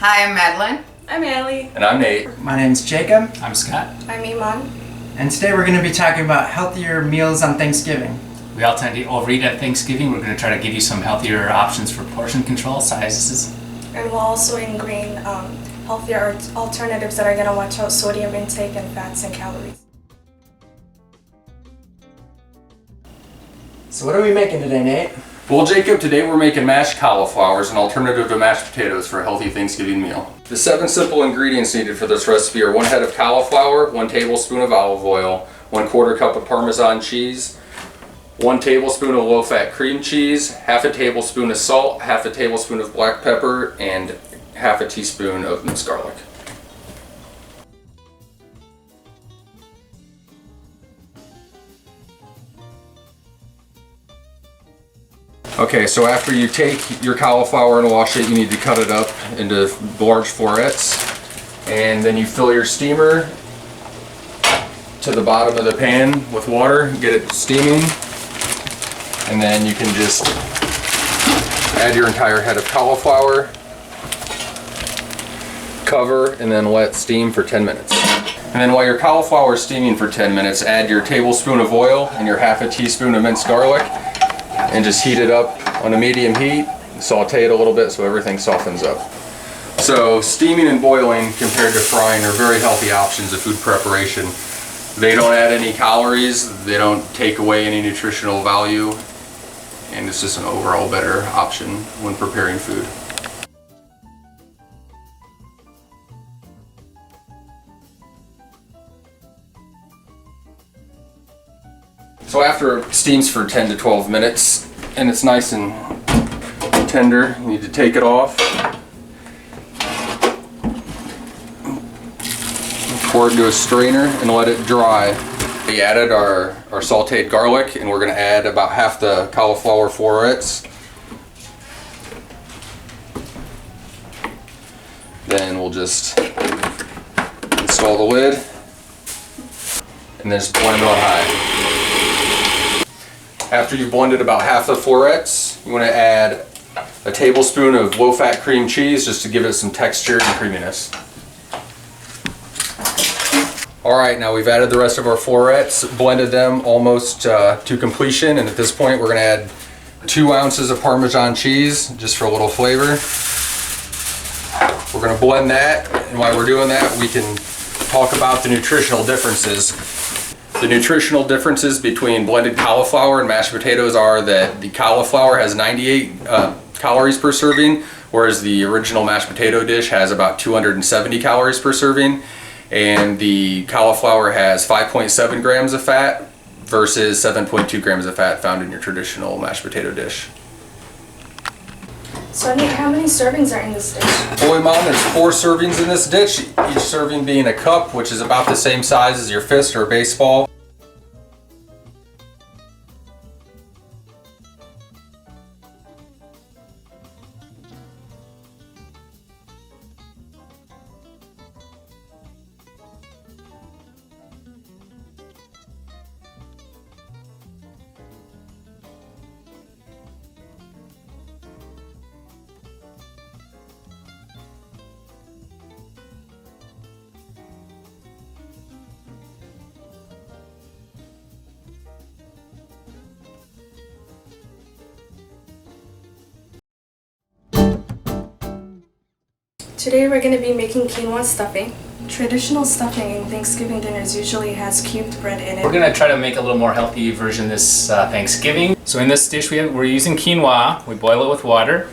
Hi, I'm Madeline. I'm Allie. And I'm Nate. My name's Jacob. I'm Scott. I'm Iman. And today we're going to be talking about healthier meals on Thanksgiving. We all tend to overeat at Thanksgiving. We're going to try to give you some healthier options for portion control, sizes. And we'll also ingrain healthier alternatives that are going to watch out sodium intake and fats and calories. So what are we making today, Nate? Well, Jacob, today we're making mashed cauliflowers, an alternative to mashed potatoes for a healthy Thanksgiving meal. The 7 simple ingredients needed for this recipe are 1 head of cauliflower, 1 tablespoon of olive oil, 1/4 cup of Parmesan cheese, 1 tablespoon of low-fat cream cheese, half a tablespoon of salt, half a tablespoon of black pepper, and half a teaspoon of minced garlic. Okay, so after you take your cauliflower and wash it, you need to cut it up into large florets. And then you fill your steamer to the bottom of the pan with water, get it steaming. And then you can just add your entire head of cauliflower, cover, and then let steam for 10 minutes. And then while your cauliflower is steaming for 10 minutes, add your tablespoon of oil and your half a teaspoon of minced garlic. And just heat it up on a medium heat, saute it a little bit so everything softens up. So steaming and boiling compared to frying are very healthy options of food preparation. They don't add any calories, they don't take away any nutritional value, and it's just an overall better option when preparing food. So after it steams for 10 to 12 minutes and it's nice and tender, you need to take it off. Pour it into a strainer and let it dry. We added our sauteed garlic, and we're going to add about half the cauliflower florets. Then we'll just install the lid and then just blend on high. After you've blended about half the florets, you want to add a tablespoon of low-fat cream cheese just to give it some texture and creaminess. Alright, now we've added the rest of our florets, blended them almost to completion, and at this point we're going to add 2 ounces of Parmesan cheese just for a little flavor. We're going to blend that, and while we're doing that we can talk about the nutritional differences. The nutritional differences between blended cauliflower and mashed potatoes are that the cauliflower has 98 calories per serving, whereas the original mashed potato dish has about 270 calories per serving, and the cauliflower has 5.7 grams of fat versus 7.2 grams of fat found in your traditional mashed potato dish. So Nate, how many servings are in this dish? Boy, Mom, there's 4 servings in this dish, each serving being a cup, which is about the same size as your fist or a baseball. Today we're going to be making quinoa stuffing. Traditional stuffing in Thanksgiving dinners usually has cubed bread in it. We're going to try to make a little more healthy version this Thanksgiving. So in this dish we're using quinoa. We boil it with water.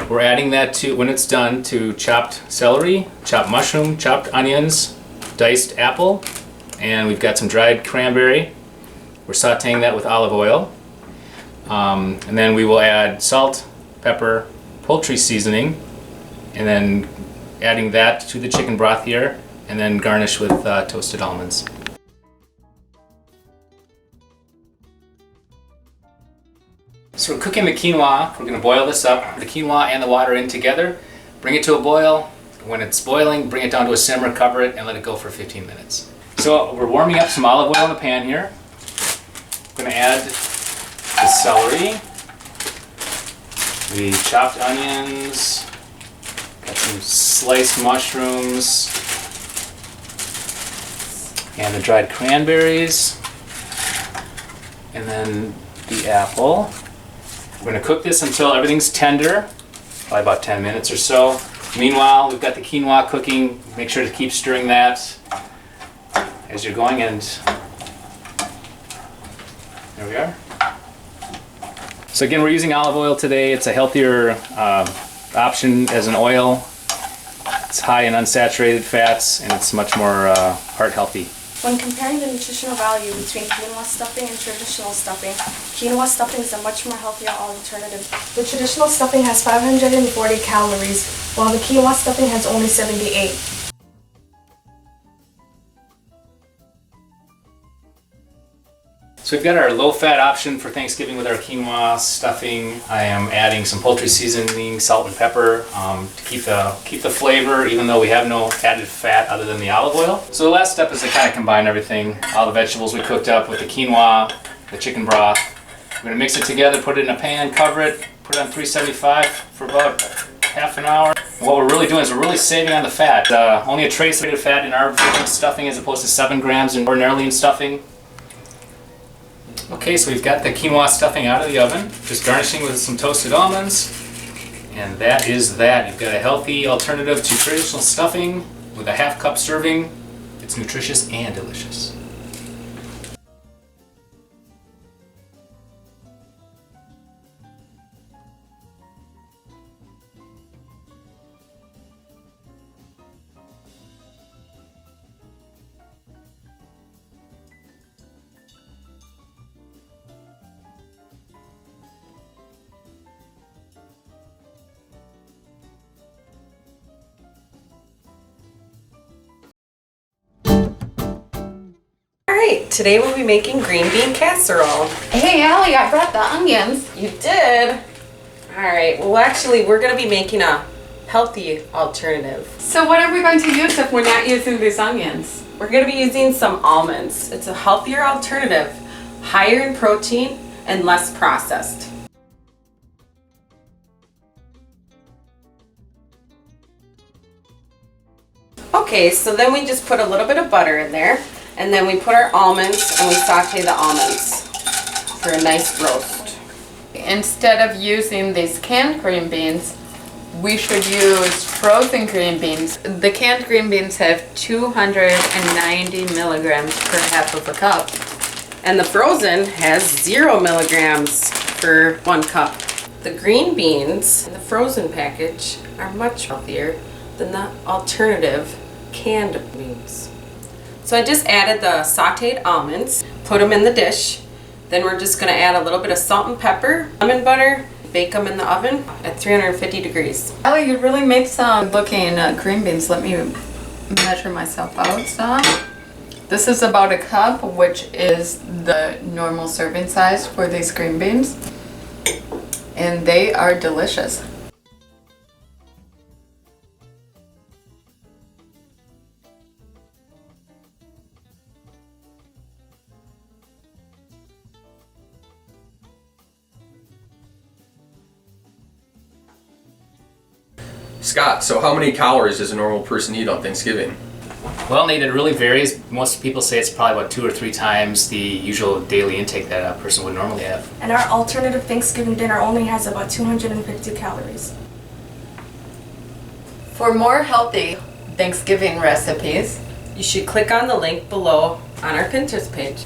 We're adding that to, when it's done, to chopped celery, chopped mushroom, chopped onions, diced apple, and we've got some dried cranberry. We're sauteing that with olive oil. And then we will add salt, pepper, poultry seasoning, and then adding that to the chicken broth here, and then garnish with toasted almonds. So we're cooking the quinoa. We're going to boil this up, put the quinoa and the water in together, bring it to a boil. When it's boiling, bring it down to a simmer, cover it, and let it go for 15 minutes. So we're warming up some olive oil in the pan here. I'm going to add the celery, the chopped onions, got some sliced mushrooms, and the dried cranberries, and then the apple. We're going to cook this until everything's tender, probably about 10 minutes or so. Meanwhile, we've got the quinoa cooking. Make sure to keep stirring that as you're going, and there we are. So again, we're using olive oil today. It's a healthier option as an oil. It's high in unsaturated fats, and it's much more heart healthy. When comparing the nutritional value between quinoa stuffing and traditional stuffing, quinoa stuffing is a much more healthier alternative. The traditional stuffing has 540 calories, while the quinoa stuffing has only 78. So we've got our low-fat option for Thanksgiving with our quinoa stuffing. I am adding some poultry seasoning, salt and pepper to keep the flavor, even though we have no added fat other than the olive oil. So the last step is to kind of combine everything, all the vegetables we cooked up with the quinoa, the chicken broth. We're going to mix it together, put it in a pan, cover it, put it on 375 for about half an hour. And what we're really doing is we're really saving on the fat. Only a trace of fat in our stuffing as opposed to 7 grams in ordinarily in stuffing. Okay, so we've got the quinoa stuffing out of the oven, just garnishing with some toasted almonds, and that is that. You've got a healthy alternative to traditional stuffing with a 1/2 cup serving. It's nutritious and delicious. Alright, today we'll be making green bean casserole. Hey Allie, I brought the onions. You did? Alright, well actually we're going to be making a healthy alternative. So what are we going to use if we're not using these onions? We're going to be using some almonds. It's a healthier alternative, higher in protein and less processed. Okay, so then we just put a little bit of butter in there. And then we put our almonds and we saute the almonds for a nice roast. Instead of using these canned green beans, we should use frozen green beans. The canned green beans have 290 milligrams per 1/2 cup. And the frozen has 0 milligrams for 1 cup. The green beans in the frozen package are much healthier than the alternative canned beans. So I just added the sauteed almonds, put them in the dish. Then we're just going to add a little bit of salt and pepper, lemon butter, bake them in the oven at 350 degrees. Allie, you really made some looking green beans. Let me measure myself out some. This is about 1 cup, which is the normal serving size for these green beans. And they are delicious. Scott, so how many calories does a normal person eat on Thanksgiving? Well, Nate, it really varies. Most people say it's probably about 2 or 3 times the usual daily intake that a person would normally have. And our alternative Thanksgiving dinner only has about 250 calories. For more healthy Thanksgiving recipes, You should click on the link below on our Pinterest page.